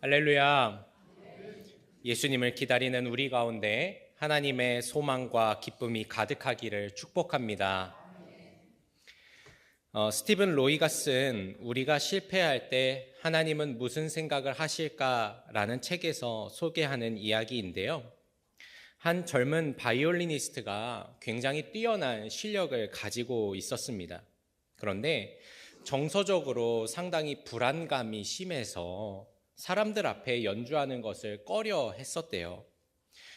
할렐루야. 예수님을 기다리는 우리 가운데 하나님의 소망과 기쁨이 가득하기를 축복합니다. 스티븐 로이가 쓴 우리가 실패할 때 하나님은 무슨 생각을 하실까라는 책에서 소개하는 이야기인데요. 한 젊은 바이올리니스트가 굉장히 뛰어난 실력을 가지고 있었습니다. 그런데 정서적으로 상당히 불안감이 심해서 사람들 앞에 연주하는 것을 꺼려 했었대요.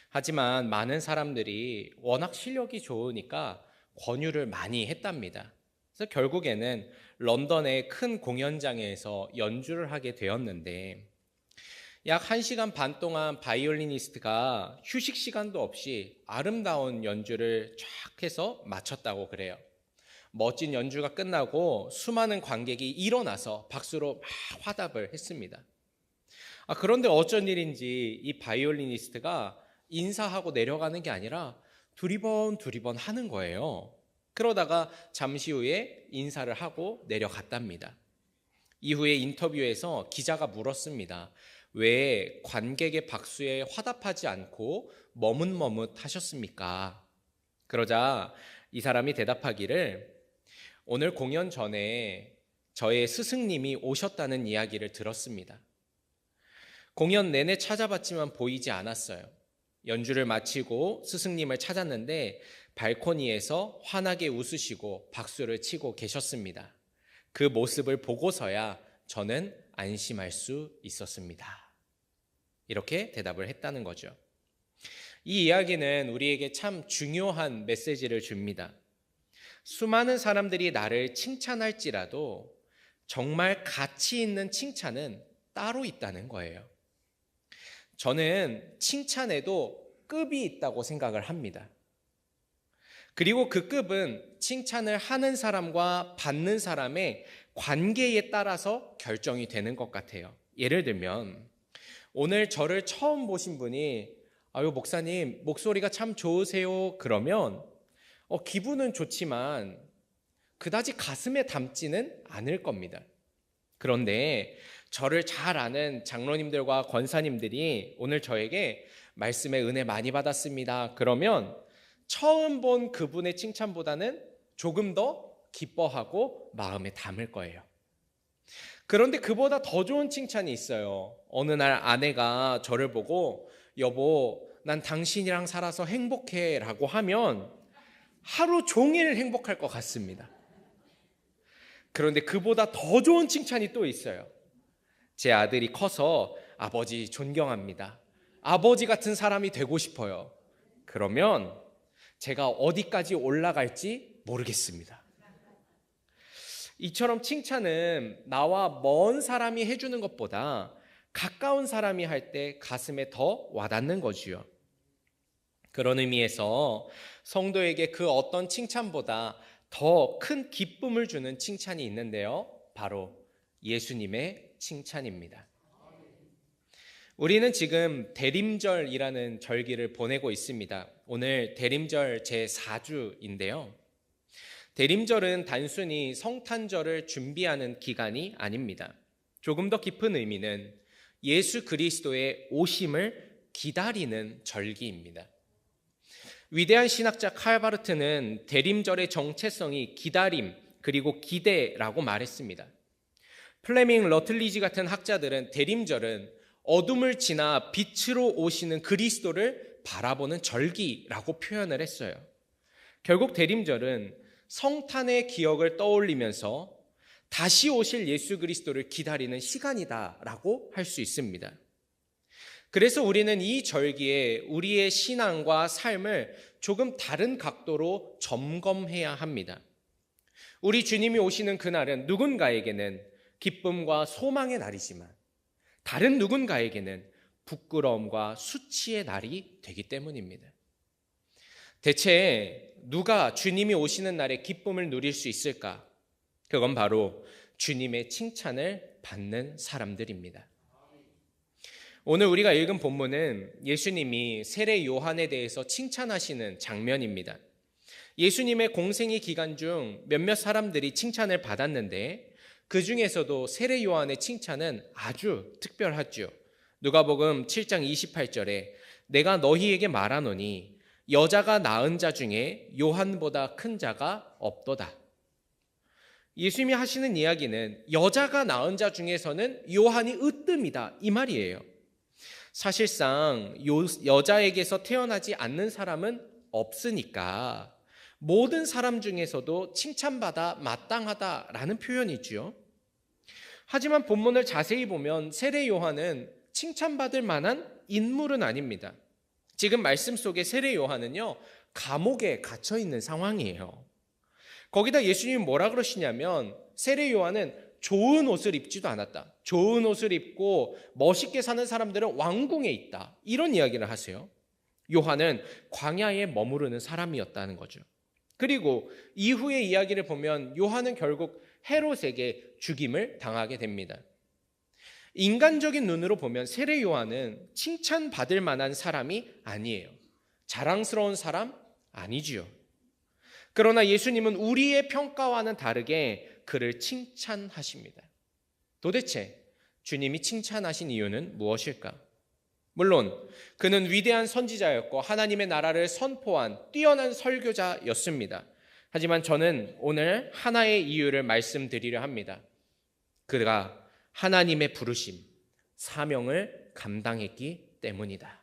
하지만 많은 사람들이 워낙 실력이 좋으니까 권유를 많이 했답니다. 그래서 결국에는 런던의 큰 공연장에서 연주를 하게 되었는데 약 1시간 반 동안 바이올리니스트가 휴식 시간도 없이 아름다운 연주를 쫙 해서 마쳤다고 그래요. 멋진 연주가 끝나고 수많은 관객이 일어나서 박수로 막 화답을 했습니다. 그런데 어쩐 일인지 이 바이올리니스트가 인사하고 내려가는 게 아니라 두리번 하는 거예요. 그러다가 잠시 후에 인사를 하고 내려갔답니다. 이후에 인터뷰에서 기자가 물었습니다. 왜 관객의 박수에 화답하지 않고 머뭇머뭇하셨습니까? 그러자 이 사람이 대답하기를 오늘 공연 전에 저의 스승님이 오셨다는 이야기를 들었습니다. 공연 내내 찾아봤지만 보이지 않았어요. 연주를 마치고 스승님을 찾았는데 발코니에서 환하게 웃으시고 박수를 치고 계셨습니다. 그 모습을 보고서야 저는 안심할 수 있었습니다. 이렇게 대답을 했다는 거죠. 이 이야기는 우리에게 참 중요한 메시지를 줍니다. 수많은 사람들이 나를 칭찬할지라도 정말 가치 있는 칭찬은 따로 있다는 거예요. 저는 칭찬에도 급이 있다고 생각을 합니다. 그리고 그 급은 칭찬을 하는 사람과 받는 사람의 관계에 따라서 결정이 되는 것 같아요. 예를 들면 오늘 저를 처음 보신 분이 아유 목사님 목소리가 참 좋으세요 그러면 기분은 좋지만 그다지 가슴에 담지는 않을 겁니다. 그런데 저를 잘 아는 장로님들과 권사님들이 오늘 저에게 말씀의 은혜 많이 받았습니다. 그러면 처음 본 그분의 칭찬보다는 조금 더 기뻐하고 마음에 담을 거예요. 그런데 그보다 더 좋은 칭찬이 있어요. 어느 날 아내가 저를 보고 여보, 난 당신이랑 살아서 행복해 라고 하면 하루 종일 행복할 것 같습니다. 그런데 그보다 더 좋은 칭찬이 또 있어요. 제 아들이 커서 아버지 존경합니다. 아버지 같은 사람이 되고 싶어요. 그러면 제가 어디까지 올라갈지 모르겠습니다. 이처럼 칭찬은 나와 먼 사람이 해주는 것보다 가까운 사람이 할 때 가슴에 더 와닿는 거지요. 그런 의미에서 성도에게 그 어떤 칭찬보다 더 큰 기쁨을 주는 칭찬이 있는데요. 바로 예수님의 칭찬입니다. 우리는 지금 대림절이라는 절기를 보내고 있습니다. 오늘 대림절 제4주인데요. 대림절은 단순히 성탄절을 준비하는 기간이 아닙니다. 조금 더 깊은 의미는 예수 그리스도의 오심을 기다리는 절기입니다. 위대한 신학자 칼 바르트는 대림절의 정체성이 기다림 그리고 기대라고 말했습니다. 플레밍 러틀리지 같은 학자들은 대림절은 어둠을 지나 빛으로 오시는 그리스도를 바라보는 절기라고 표현을 했어요. 결국 대림절은 성탄의 기억을 떠올리면서 다시 오실 예수 그리스도를 기다리는 시간이다라고 할 수 있습니다. 그래서 우리는 이 절기에 우리의 신앙과 삶을 조금 다른 각도로 점검해야 합니다. 우리 주님이 오시는 그날은 누군가에게는 기쁨과 소망의 날이지만 다른 누군가에게는 부끄러움과 수치의 날이 되기 때문입니다. 대체 누가 주님이 오시는 날에 기쁨을 누릴 수 있을까? 그건 바로 주님의 칭찬을 받는 사람들입니다. 오늘 우리가 읽은 본문은 예수님이 세례 요한에 대해서 칭찬하시는 장면입니다. 예수님의 공생의 기간 중 몇몇 사람들이 칭찬을 받았는데 그 중에서도 세례 요한의 칭찬은 아주 특별하죠. 누가복음 7장 28절에 내가 너희에게 말하노니 여자가 낳은 자 중에 요한보다 큰 자가 없도다. 예수님이 하시는 이야기는 여자가 낳은 자 중에서는 요한이 으뜸이다 이 말이에요. 사실상 여자에게서 태어나지 않는 사람은 없으니까 모든 사람 중에서도 칭찬받아 마땅하다라는 표현이지요. 하지만 본문을 자세히 보면 세례 요한은 칭찬받을 만한 인물은 아닙니다. 지금 말씀 속에 세례 요한은요, 감옥에 갇혀 있는 상황이에요. 거기다 예수님이 뭐라 그러시냐면 세례 요한은 좋은 옷을 입지도 않았다. 좋은 옷을 입고 멋있게 사는 사람들은 왕궁에 있다. 이런 이야기를 하세요. 요한은 광야에 머무르는 사람이었다는 거죠. 그리고 이후의 이야기를 보면 요한은 결국 헤롯에게 죽임을 당하게 됩니다. 인간적인 눈으로 보면 세례 요한은 칭찬받을 만한 사람이 아니에요. 자랑스러운 사람 아니지요. 그러나 예수님은 우리의 평가와는 다르게 그를 칭찬하십니다. 도대체 주님이 칭찬하신 이유는 무엇일까? 물론 그는 위대한 선지자였고 하나님의 나라를 선포한 뛰어난 설교자였습니다. 하지만 저는 오늘 하나의 이유를 말씀드리려 합니다. 그가 하나님의 부르심, 사명을 감당했기 때문이다.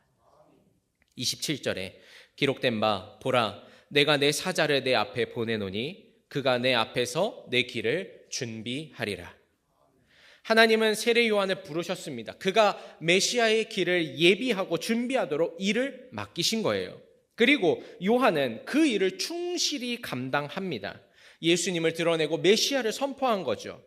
27절에 기록된 바 보라 내가 내 사자를 내 앞에 보내노니 그가 내 앞에서 내 길을 준비하리라. 하나님은 세례 요한을 부르셨습니다. 그가 메시아의 길을 예비하고 준비하도록 일을 맡기신 거예요. 그리고 요한은 그 일을 충실히 감당합니다. 예수님을 드러내고 메시아를 선포한 거죠.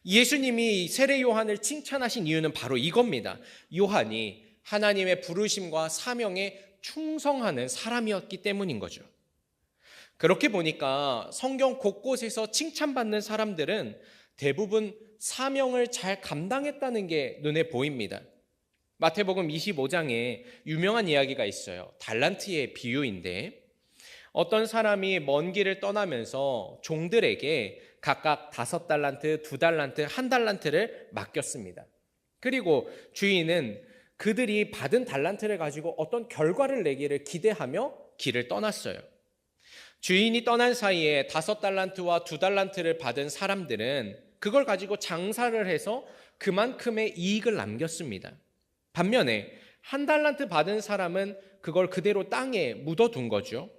예수님이 세례 요한을 칭찬하신 이유는 바로 이겁니다. 요한이 하나님의 부르심과 사명에 충성하는 사람이었기 때문인 거죠. 그렇게 보니까 성경 곳곳에서 칭찬받는 사람들은 대부분 사명을 잘 감당했다는 게 눈에 보입니다. 마태복음 25장에 유명한 이야기가 있어요. 달란트의 비유인데 어떤 사람이 먼 길을 떠나면서 종들에게 각각 5달란트, 2달란트, 1달란트를 맡겼습니다. 그리고 주인은 그들이 받은 달란트를 가지고 어떤 결과를 내기를 기대하며 길을 떠났어요. 주인이 떠난 사이에 5달란트와 2달란트를 받은 사람들은 그걸 가지고 장사를 해서 그만큼의 이익을 남겼습니다. 반면에 1달란트 받은 사람은 그걸 그대로 땅에 묻어둔 거죠.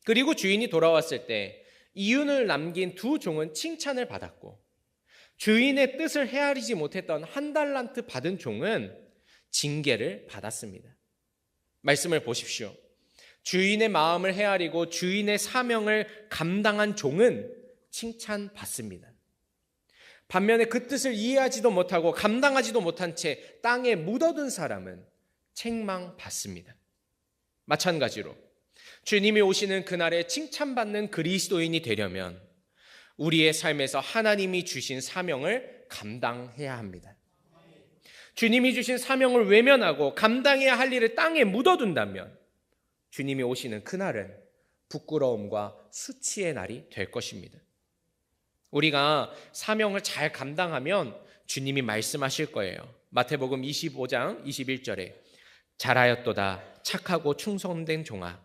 그리고 주인이 돌아왔을 때 이윤을 남긴 2 종은 칭찬을 받았고 주인의 뜻을 헤아리지 못했던 1달란트 받은 종은 징계를 받았습니다. 말씀을 보십시오. 주인의 마음을 헤아리고 주인의 사명을 감당한 종은 칭찬받습니다. 반면에 그 뜻을 이해하지도 못하고 감당하지도 못한 채 땅에 묻어둔 사람은 책망받습니다. 마찬가지로 주님이 오시는 그날에 칭찬받는 그리스도인이 되려면 우리의 삶에서 하나님이 주신 사명을 감당해야 합니다. 주님이 주신 사명을 외면하고 감당해야 할 일을 땅에 묻어둔다면 주님이 오시는 그날은 부끄러움과 수치의 날이 될 것입니다. 우리가 사명을 잘 감당하면 주님이 말씀하실 거예요. 마태복음 25장 21절에 잘하였도다 착하고 충성된 종아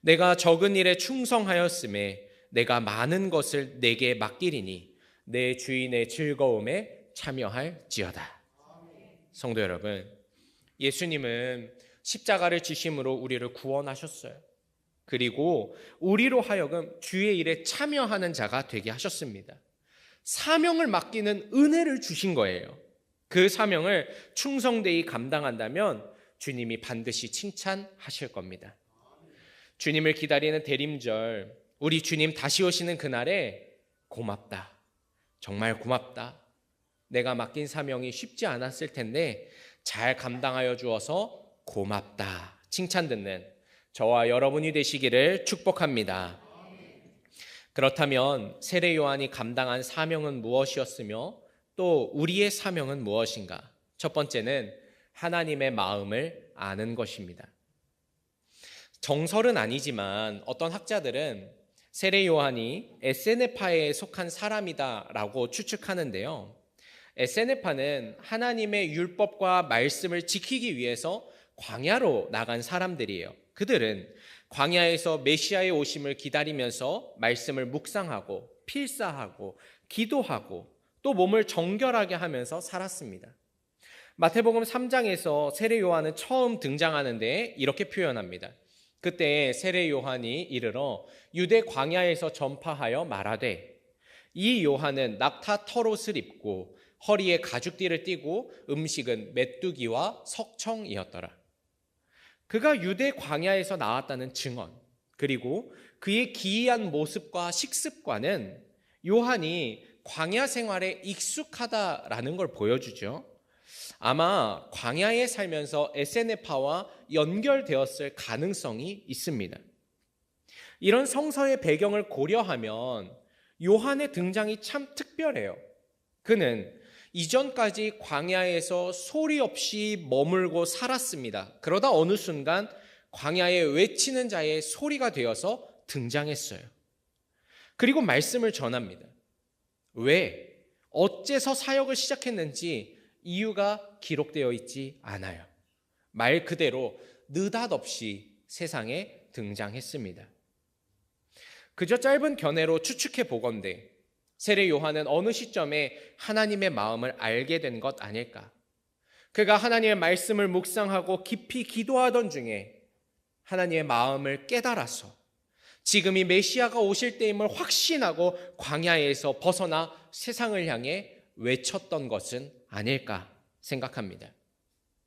내가 적은 일에 충성하였음에 내가 많은 것을 내게 맡기리니 내 주인의 즐거움에 참여할지어다. 성도 여러분, 예수님은 십자가를 지심으로 우리를 구원하셨어요. 그리고 우리로 하여금 주의 일에 참여하는 자가 되게 하셨습니다. 사명을 맡기는 은혜를 주신 거예요. 그 사명을 충성되이 감당한다면 주님이 반드시 칭찬하실 겁니다. 주님을 기다리는 대림절, 우리 주님 다시 오시는 그날에 고맙다, 정말 고맙다, 내가 맡긴 사명이 쉽지 않았을 텐데 잘 감당하여 주어서 고맙다 칭찬 듣는 저와 여러분이 되시기를 축복합니다. 그렇다면 세례 요한이 감당한 사명은 무엇이었으며 또 우리의 사명은 무엇인가? 첫 번째는 하나님의 마음을 아는 것입니다. 정설은 아니지만 어떤 학자들은 세례 요한이 에세네파에 속한 사람이다라고 추측하는데요. 에세네파는 하나님의 율법과 말씀을 지키기 위해서 광야로 나간 사람들이에요. 그들은 광야에서 메시아의 오심을 기다리면서 말씀을 묵상하고 필사하고 기도하고 또 몸을 정결하게 하면서 살았습니다. 마태복음 3장에서 세례 요한은 처음 등장하는데 이렇게 표현합니다. 그때 세례 요한이 이르러 유대 광야에서 전파하여 말하되 이 요한은 낙타 털옷을 입고 허리에 가죽띠를 띠고 음식은 메뚜기와 석청이었더라. 그가 유대 광야에서 나왔다는 증언, 그리고 그의 기이한 모습과 식습관은 요한이 광야 생활에 익숙하다라는 걸 보여주죠. 아마 광야에 살면서 에세네파와 연결되었을 가능성이 있습니다. 이런 성서의 배경을 고려하면 요한의 등장이 참 특별해요. 그는 이전까지 광야에서 소리 없이 머물고 살았습니다. 그러다 어느 순간 광야에 외치는 자의 소리가 되어서 등장했어요. 그리고 말씀을 전합니다. 왜? 어째서 사역을 시작했는지 이유가 기록되어 있지 않아요. 말 그대로 느닷없이 세상에 등장했습니다. 그저 짧은 견해로 추측해 보건대 세례 요한은 어느 시점에 하나님의 마음을 알게 된 것 아닐까? 그가 하나님의 말씀을 묵상하고 깊이 기도하던 중에 하나님의 마음을 깨달아서 지금이 메시아가 오실 때임을 확신하고 광야에서 벗어나 세상을 향해 외쳤던 것은 아닐까 생각합니다.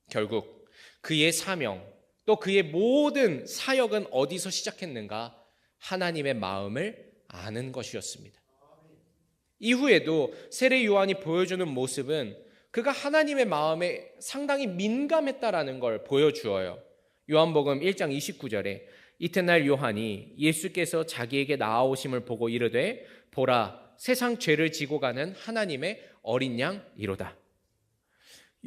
결국 그의 사명 또 그의 모든 사역은 어디서 시작했는가? 하나님의 마음을 아는 것이었습니다. 이후에도 세례 요한이 보여주는 모습은 그가 하나님의 마음에 상당히 민감했다라는 걸 보여주어요. 요한복음 1장 29절에 이튿날 요한이 예수께서 자기에게 나아오심을 보고 이르되 보라 세상 죄를 지고 가는 하나님의 어린 양이로다.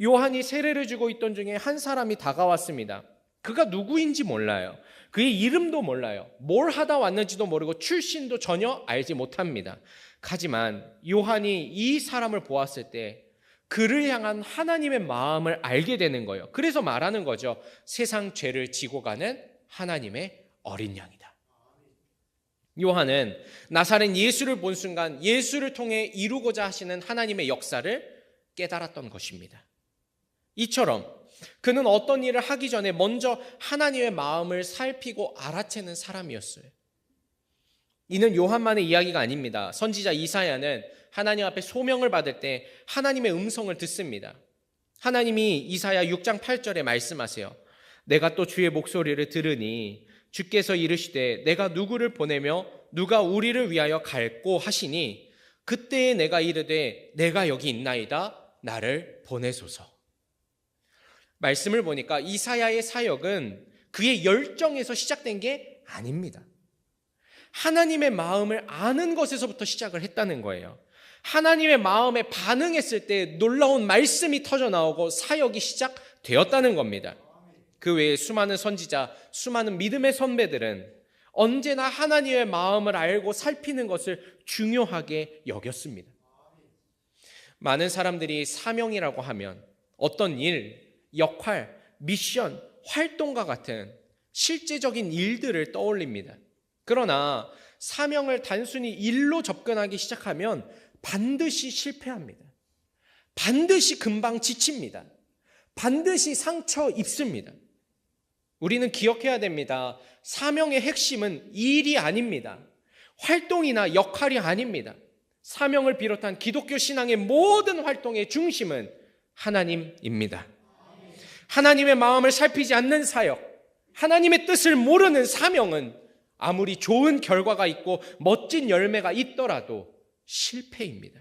요한이 세례를 주고 있던 중에 한 사람이 다가왔습니다. 그가 누구인지 몰라요. 그의 이름도 몰라요. 뭘 하다 왔는지도 모르고 출신도 전혀 알지 못합니다. 하지만 요한이 이 사람을 보았을 때 그를 향한 하나님의 마음을 알게 되는 거예요. 그래서 말하는 거죠. 세상 죄를 지고 가는 하나님의 어린 양이다. 요한은 나사렛 예수를 본 순간 예수를 통해 이루고자 하시는 하나님의 역사를 깨달았던 것입니다. 이처럼 그는 어떤 일을 하기 전에 먼저 하나님의 마음을 살피고 알아채는 사람이었어요. 이는 요한만의 이야기가 아닙니다. 선지자 이사야는 하나님 앞에 소명을 받을 때 하나님의 음성을 듣습니다. 하나님이 이사야 6장 8절에 말씀하세요. 내가 또 주의 목소리를 들으니 주께서 이르시되 내가 누구를 보내며 누가 우리를 위하여 갈꼬 하시니 그때에 내가 이르되 내가 여기 있나이다 나를 보내소서. 말씀을 보니까 이사야의 사역은 그의 열정에서 시작된 게 아닙니다. 하나님의 마음을 아는 것에서부터 시작을 했다는 거예요. 하나님의 마음에 반응했을 때 놀라운 말씀이 터져나오고 사역이 시작되었다는 겁니다. 그 외에 수많은 선지자, 수많은 믿음의 선배들은 언제나 하나님의 마음을 알고 살피는 것을 중요하게 여겼습니다. 많은 사람들이 사명이라고 하면 어떤 일, 역할, 미션, 활동과 같은 실제적인 일들을 떠올립니다. 그러나 사명을 단순히 일로 접근하기 시작하면 반드시 실패합니다. 반드시 금방 지칩니다. 반드시 상처 입습니다. 우리는 기억해야 됩니다. 사명의 핵심은 일이 아닙니다. 활동이나 역할이 아닙니다. 사명을 비롯한 기독교 신앙의 모든 활동의 중심은 하나님입니다. 하나님의 마음을 살피지 않는 사역, 하나님의 뜻을 모르는 사명은 아무리 좋은 결과가 있고 멋진 열매가 있더라도 실패입니다.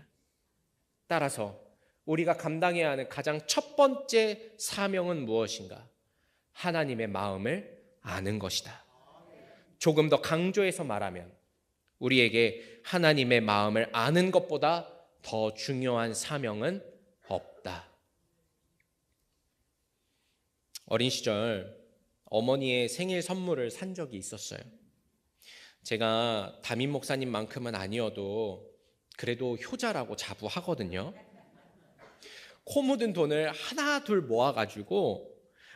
따라서 우리가 감당해야 하는 가장 첫 번째 사명은 무엇인가? 하나님의 마음을 아는 것이다. 조금 더 강조해서 말하면 우리에게 하나님의 마음을 아는 것보다 더 중요한 사명은 없다. 어린 시절 어머니의 생일 선물을 산 적이 있었어요. 제가 담임 목사님만큼은 아니어도 그래도 효자라고 자부하거든요. 코 묻은 돈을 하나 둘 모아가지고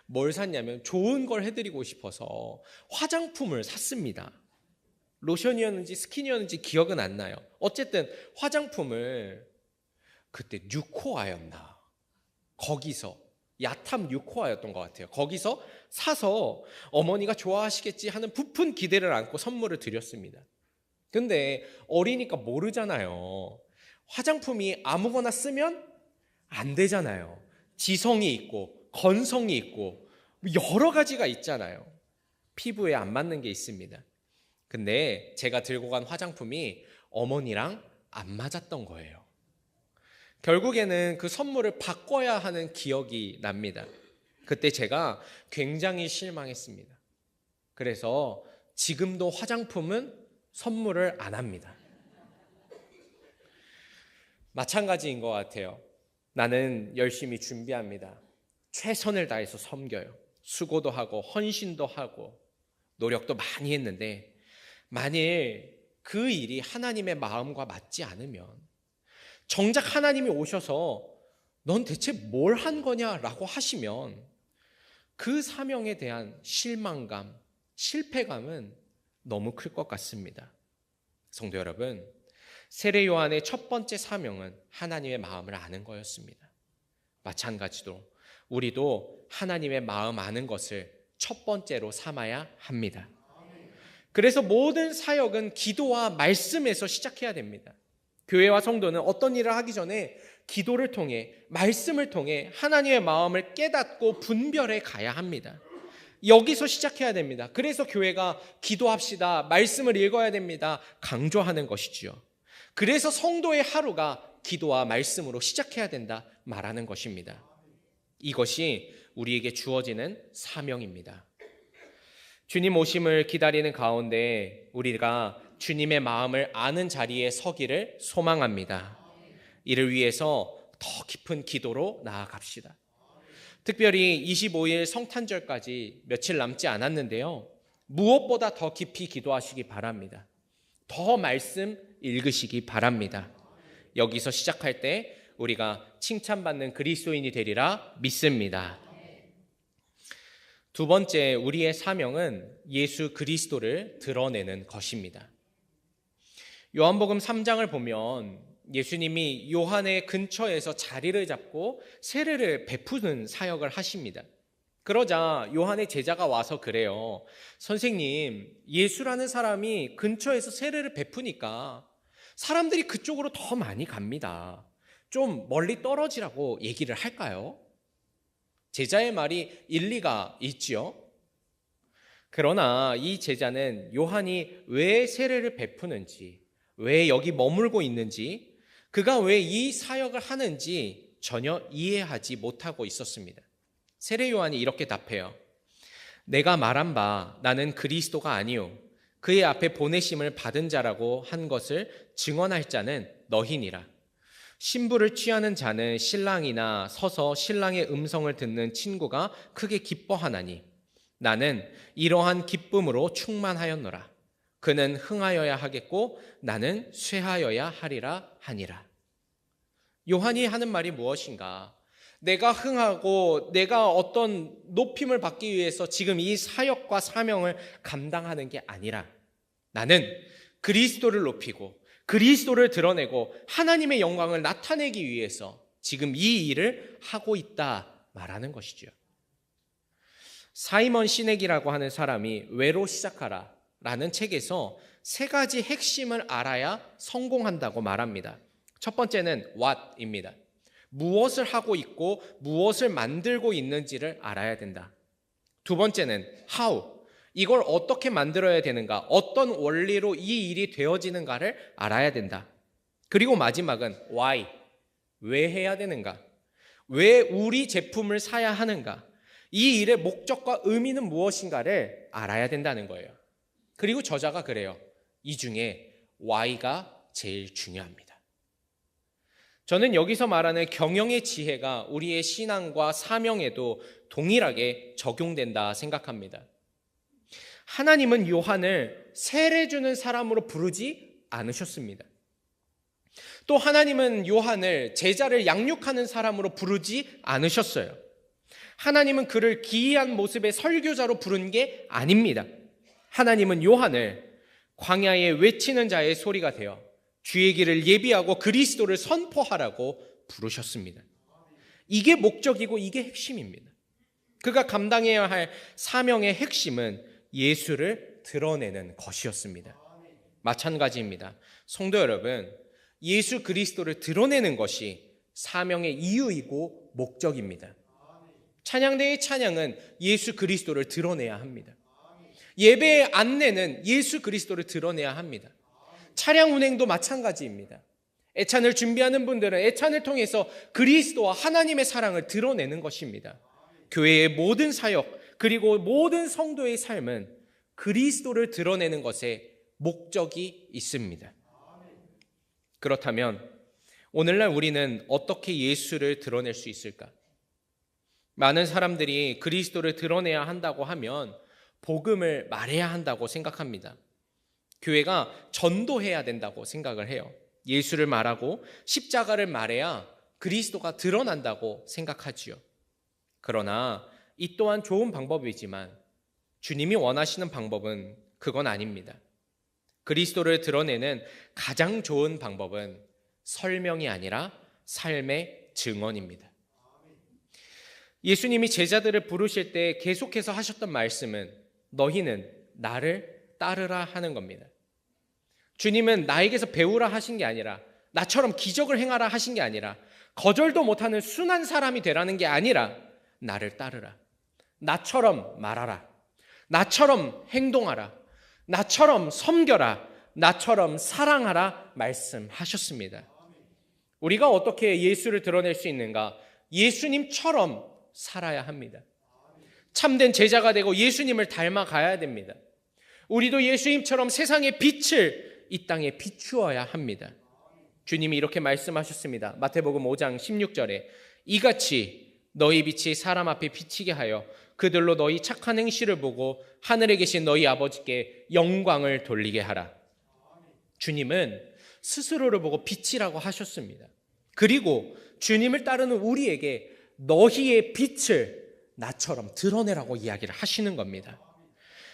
뭘 샀냐면 좋은 걸 해드리고 싶어서 화장품을 샀습니다. 로션이었는지 스킨이었는지 기억은 안 나요. 어쨌든 화장품을 그때 뉴코아였나 거기서 야탐 뉴코아였던 것 같아요. 거기서 사서 어머니가 좋아하시겠지 하는 부푼 기대를 안고 선물을 드렸습니다. 근데 어리니까 모르잖아요. 화장품이 아무거나 쓰면 안 되잖아요. 지성이 있고 건성이 있고 여러 가지가 있잖아요. 피부에 안 맞는 게 있습니다. 근데 제가 들고 간 화장품이 어머니랑 안 맞았던 거예요. 결국에는 그 선물을 바꿔야 하는 기억이 납니다. 그때 제가 굉장히 실망했습니다. 그래서 지금도 화장품은 선물을 안 합니다. 마찬가지인 것 같아요. 나는 열심히 준비합니다. 최선을 다해서 섬겨요. 수고도 하고 헌신도 하고 노력도 많이 했는데 만일 그 일이 하나님의 마음과 맞지 않으면 정작 하나님이 오셔서 넌 대체 뭘 한 거냐라고 하시면 그 사명에 대한 실망감, 실패감은 너무 클 것 같습니다. 성도 여러분, 세례 요한의 첫 번째 사명은 하나님의 마음을 아는 거였습니다. 마찬가지로 우리도 하나님의 마음 아는 것을 첫 번째로 삼아야 합니다. 그래서 모든 사역은 기도와 말씀에서 시작해야 됩니다. 교회와 성도는 어떤 일을 하기 전에 기도를 통해 말씀을 통해 하나님의 마음을 깨닫고 분별해 가야 합니다. 여기서 시작해야 됩니다. 그래서 교회가 기도합시다, 말씀을 읽어야 됩니다, 강조하는 것이지요. 그래서 성도의 하루가 기도와 말씀으로 시작해야 된다 말하는 것입니다. 이것이 우리에게 주어지는 사명입니다. 주님 오심을 기다리는 가운데 우리가 주님의 마음을 아는 자리에 서기를 소망합니다. 이를 위해서 더 깊은 기도로 나아갑시다. 특별히 25일 성탄절까지 며칠 남지 않았는데요. 무엇보다 더 깊이 기도하시기 바랍니다. 더 말씀 읽으시기 바랍니다. 여기서 시작할 때 우리가 칭찬받는 그리스도인이 되리라 믿습니다. 두 번째, 우리의 사명은 예수 그리스도를 드러내는 것입니다. 요한복음 3장을 보면 예수님이 요한의 근처에서 자리를 잡고 세례를 베푸는 사역을 하십니다. 그러자 요한의 제자가 와서 그래요. 선생님, 예수라는 사람이 근처에서 세례를 베푸니까 사람들이 그쪽으로 더 많이 갑니다. 좀 멀리 떨어지라고 얘기를 할까요? 제자의 말이 일리가 있지요. 그러나 이 제자는 요한이 왜 세례를 베푸는지, 왜 여기 머물고 있는지, 그가 왜 이 사역을 하는지 전혀 이해하지 못하고 있었습니다. 세례 요한이 이렇게 답해요. 내가 말한 바 나는 그리스도가 아니요 그의 앞에 보내심을 받은 자라고 한 것을 증언할 자는 너희니라. 신부를 취하는 자는 신랑이나 서서 신랑의 음성을 듣는 친구가 크게 기뻐하나니 나는 이러한 기쁨으로 충만하였노라. 그는 흥하여야 하겠고 나는 쇠하여야 하리라 하니라. 요한이 하는 말이 무엇인가? 내가 흥하고 내가 어떤 높임을 받기 위해서 지금 이 사역과 사명을 감당하는 게 아니라 나는 그리스도를 높이고 그리스도를 드러내고 하나님의 영광을 나타내기 위해서 지금 이 일을 하고 있다 말하는 것이죠. 사이먼 시넥이라고 하는 사람이 왜로 시작하라 라는 책에서 세 가지 핵심을 알아야 성공한다고 말합니다. 첫 번째는 what입니다. 무엇을 하고 있고 무엇을 만들고 있는지를 알아야 된다. 두 번째는 how, 이걸 어떻게 만들어야 되는가, 어떤 원리로 이 일이 되어지는가를 알아야 된다. 그리고 마지막은 why, 왜 해야 되는가, 왜 우리 제품을 사야 하는가, 이 일의 목적과 의미는 무엇인가를 알아야 된다는 거예요. 그리고 저자가 그래요. 이 중에 why가 제일 중요합니다. 저는 여기서 말하는 경영의 지혜가 우리의 신앙과 사명에도 동일하게 적용된다 생각합니다. 하나님은 요한을 세례 주는 사람으로 부르지 않으셨습니다. 또 하나님은 요한을 제자를 양육하는 사람으로 부르지 않으셨어요. 하나님은 그를 기이한 모습의 설교자로 부른 게 아닙니다. 하나님은 요한을 광야에 외치는 자의 소리가 되어 주의 길을 예비하고 그리스도를 선포하라고 부르셨습니다. 이게 목적이고 이게 핵심입니다. 그가 감당해야 할 사명의 핵심은 예수를 드러내는 것이었습니다. 마찬가지입니다. 성도 여러분, 예수 그리스도를 드러내는 것이 사명의 이유이고 목적입니다. 찬양대의 찬양은 예수 그리스도를 드러내야 합니다. 예배의 안내는 예수 그리스도를 드러내야 합니다. 차량 운행도 마찬가지입니다. 애찬을 준비하는 분들은 애찬을 통해서 그리스도와 하나님의 사랑을 드러내는 것입니다. 교회의 모든 사역 그리고 모든 성도의 삶은 그리스도를 드러내는 것에 목적이 있습니다. 그렇다면 오늘날 우리는 어떻게 예수를 드러낼 수 있을까? 많은 사람들이 그리스도를 드러내야 한다고 하면 복음을 말해야 한다고 생각합니다. 교회가 전도해야 된다고 생각을 해요. 예수를 말하고 십자가를 말해야 그리스도가 드러난다고 생각하지요. 그러나 이 또한 좋은 방법이지만 주님이 원하시는 방법은 그건 아닙니다. 그리스도를 드러내는 가장 좋은 방법은 설명이 아니라 삶의 증언입니다. 예수님이 제자들을 부르실 때 계속해서 하셨던 말씀은 너희는 나를 따르라 하는 겁니다. 주님은 나에게서 배우라 하신 게 아니라 나처럼 기적을 행하라 하신 게 아니라 거절도 못하는 순한 사람이 되라는 게 아니라 나를 따르라. 나처럼 말하라. 나처럼 행동하라. 나처럼 섬겨라. 나처럼 사랑하라 말씀하셨습니다. 우리가 어떻게 예수를 드러낼 수 있는가? 예수님처럼 살아야 합니다. 참된 제자가 되고 예수님을 닮아가야 됩니다. 우리도 예수님처럼 세상의 빛을 이 땅에 비추어야 합니다. 주님이 이렇게 말씀하셨습니다. 마태복음 5장 16절에 이같이 너희 빛이 사람 앞에 비치게 하여 그들로 너희 착한 행실을 보고 하늘에 계신 너희 아버지께 영광을 돌리게 하라. 주님은 스스로를 보고 빛이라고 하셨습니다. 그리고 주님을 따르는 우리에게 너희의 빛을 나처럼 드러내라고 이야기를 하시는 겁니다.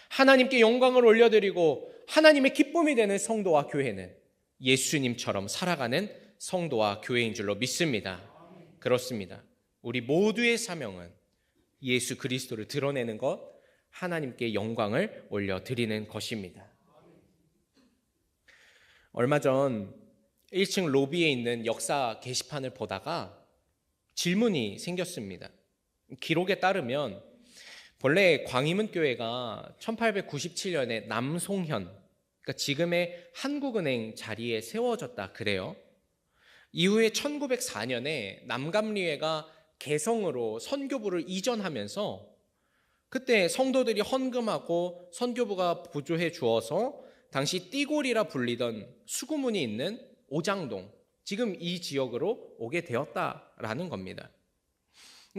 하나님께 영광을 올려드리고 하나님의 기쁨이 되는 성도와 교회는 예수님처럼 살아가는 성도와 교회인 줄로 믿습니다. 그렇습니다. 우리 모두의 사명은 예수 그리스도를 드러내는 것, 하나님께 영광을 올려드리는 것입니다. 얼마 전 1층 로비에 있는 역사 게시판을 보다가 질문이 생겼습니다. 기록에 따르면 본래 광희문교회가 1897년에 남송현, 그러니까 지금의 한국은행 자리에 세워졌다 그래요. 이후에 1904년에 남감리회가 개성으로 선교부를 이전하면서 그때 성도들이 헌금하고 선교부가 보조해 주어서 당시 띠골이라 불리던 수구문이 있는 오장동, 지금 이 지역으로 오게 되었다라는 겁니다.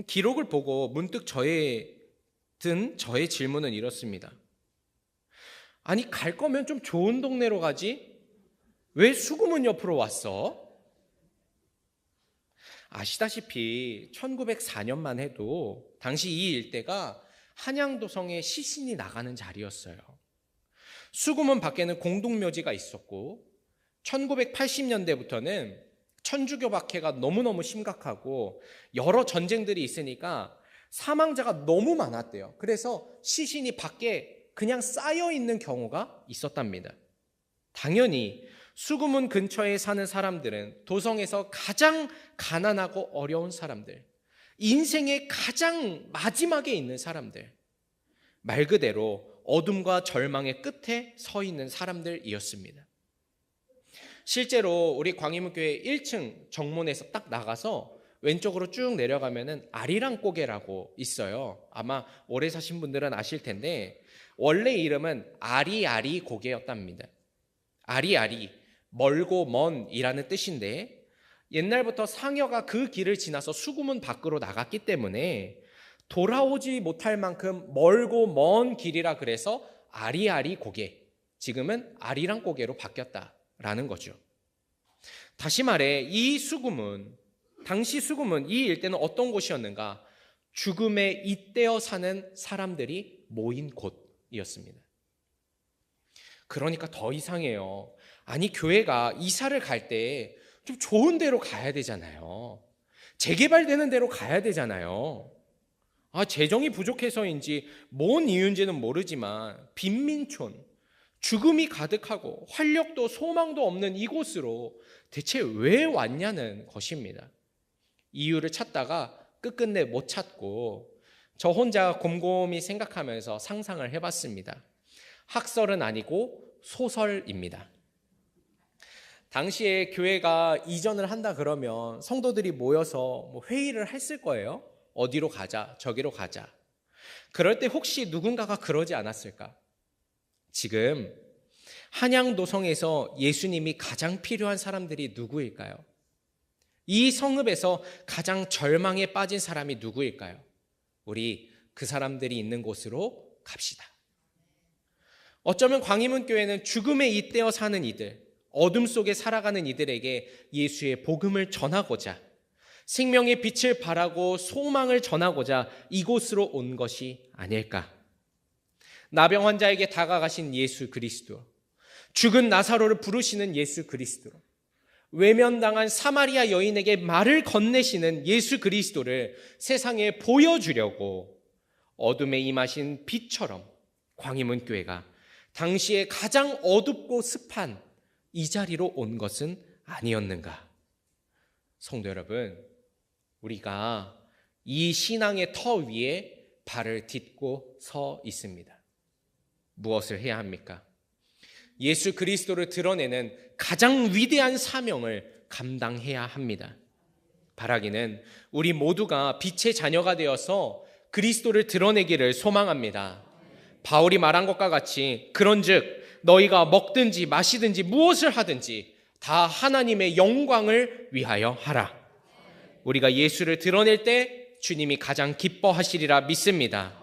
기록을 보고 문득 저의 질문은 이렇습니다. 아니, 갈 거면 좀 좋은 동네로 가지? 왜 수구문 옆으로 왔어? 아시다시피 1904년만 해도 당시 이 일대가 한양도성에 시신이 나가는 자리였어요. 수구문 밖에는 공동묘지가 있었고 1980년대부터는 천주교 박해가 너무너무 심각하고 여러 전쟁들이 있으니까 사망자가 너무 많았대요. 그래서 시신이 밖에 그냥 쌓여 있는 경우가 있었답니다. 당연히 수구문 근처에 사는 사람들은 도성에서 가장 가난하고 어려운 사람들, 인생의 가장 마지막에 있는 사람들, 말 그대로 어둠과 절망의 끝에 서 있는 사람들이었습니다. 실제로 우리 광희문교회 1층 정문에서 딱 나가서 왼쪽으로 쭉 내려가면은 아리랑 고개라고 있어요. 아마 오래 사신 분들은 아실 텐데 원래 이름은 아리아리 고개였답니다. 아리아리, 멀고 먼이라는 뜻인데 옛날부터 상여가 그 길을 지나서 수구문 밖으로 나갔기 때문에 돌아오지 못할 만큼 멀고 먼 길이라 그래서 아리아리 고개, 지금은 아리랑 고개로 바뀌었다라는 거죠. 다시 말해 당시 수금은 이 일대는 어떤 곳이었는가? 죽음에 잇대어 사는 사람들이 모인 곳이었습니다. 그러니까 더 이상해요. 아니, 교회가 이사를 갈 때 좀 좋은 데로 가야 되잖아요. 재개발되는 데로 가야 되잖아요. 재정이 부족해서인지 뭔 이유인지는 모르지만 빈민촌, 죽음이 가득하고 활력도 소망도 없는 이곳으로 대체 왜 왔냐는 것입니다. 이유를 찾다가 끝끝내 못 찾고 저 혼자 곰곰이 생각하면서 상상을 해봤습니다. 학설은 아니고 소설입니다. 당시에 교회가 이전을 한다 그러면 성도들이 모여서 회의를 했을 거예요. 어디로 가자, 저기로 가자. 그럴 때 혹시 누군가가 그러지 않았을까? 지금 한양도성에서 예수님이 가장 필요한 사람들이 누구일까요? 이 성읍에서 가장 절망에 빠진 사람이 누구일까요? 우리 그 사람들이 있는 곳으로 갑시다. 어쩌면 광희문교회는 죽음에 잇대어 사는 이들, 어둠 속에 살아가는 이들에게 예수의 복음을 전하고자, 생명의 빛을 바라고 소망을 전하고자 이곳으로 온 것이 아닐까. 나병 환자에게 다가가신 예수 그리스도, 죽은 나사로를 부르시는 예수 그리스도, 외면당한 사마리아 여인에게 말을 건네시는 예수 그리스도를 세상에 보여주려고 어둠에 임하신 빛처럼 광희문교회가 당시에 가장 어둡고 습한 이 자리로 온 것은 아니었는가? 성도 여러분, 우리가 이 신앙의 터 위에 발을 딛고 서 있습니다. 무엇을 해야 합니까? 예수 그리스도를 드러내는 가장 위대한 사명을 감당해야 합니다. 바라기는 우리 모두가 빛의 자녀가 되어서 그리스도를 드러내기를 소망합니다. 바울이 말한 것과 같이 그런즉 너희가 먹든지 마시든지 무엇을 하든지 다 하나님의 영광을 위하여 하라. 우리가 예수를 드러낼 때 주님이 가장 기뻐하시리라 믿습니다.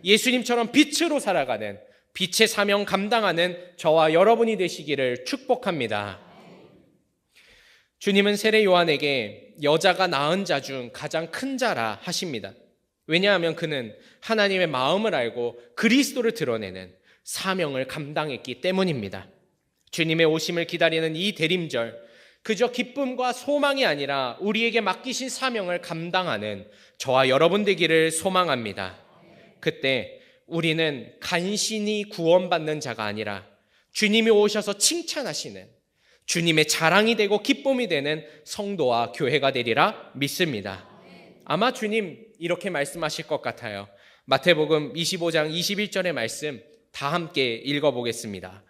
예수님처럼 빛으로 살아가는, 빛의 사명 감당하는 저와 여러분이 되시기를 축복합니다. 주님은 세례 요한에게 여자가 낳은 자 중 가장 큰 자라 하십니다. 왜냐하면 그는 하나님의 마음을 알고 그리스도를 드러내는 사명을 감당했기 때문입니다. 주님의 오심을 기다리는 이 대림절, 그저 기쁨과 소망이 아니라 우리에게 맡기신 사명을 감당하는 저와 여러분 되기를 소망합니다. 그때 우리는 간신히 구원받는 자가 아니라 주님이 오셔서 칭찬하시는, 주님의 자랑이 되고 기쁨이 되는 성도와 교회가 되리라 믿습니다. 아마 주님 이렇게 말씀하실 것 같아요. 마태복음 25장 21절의 말씀 다 함께 읽어보겠습니다.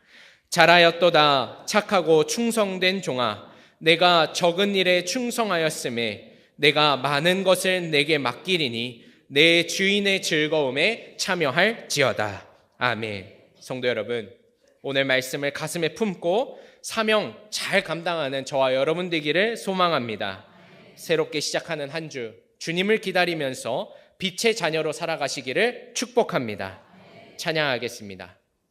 잘하였도다 착하고 충성된 종아, 내가 적은 일에 충성하였음에 내가 많은 것을 내게 맡기리니 내 주인의 즐거움에 참여할지어다. 아멘. 성도 여러분, 오늘 말씀을 가슴에 품고 사명 잘 감당하는 저와 여러분 되기를 소망합니다. 새롭게 시작하는 한 주, 주님을 기다리면서 빛의 자녀로 살아가시기를 축복합니다. 찬양하겠습니다.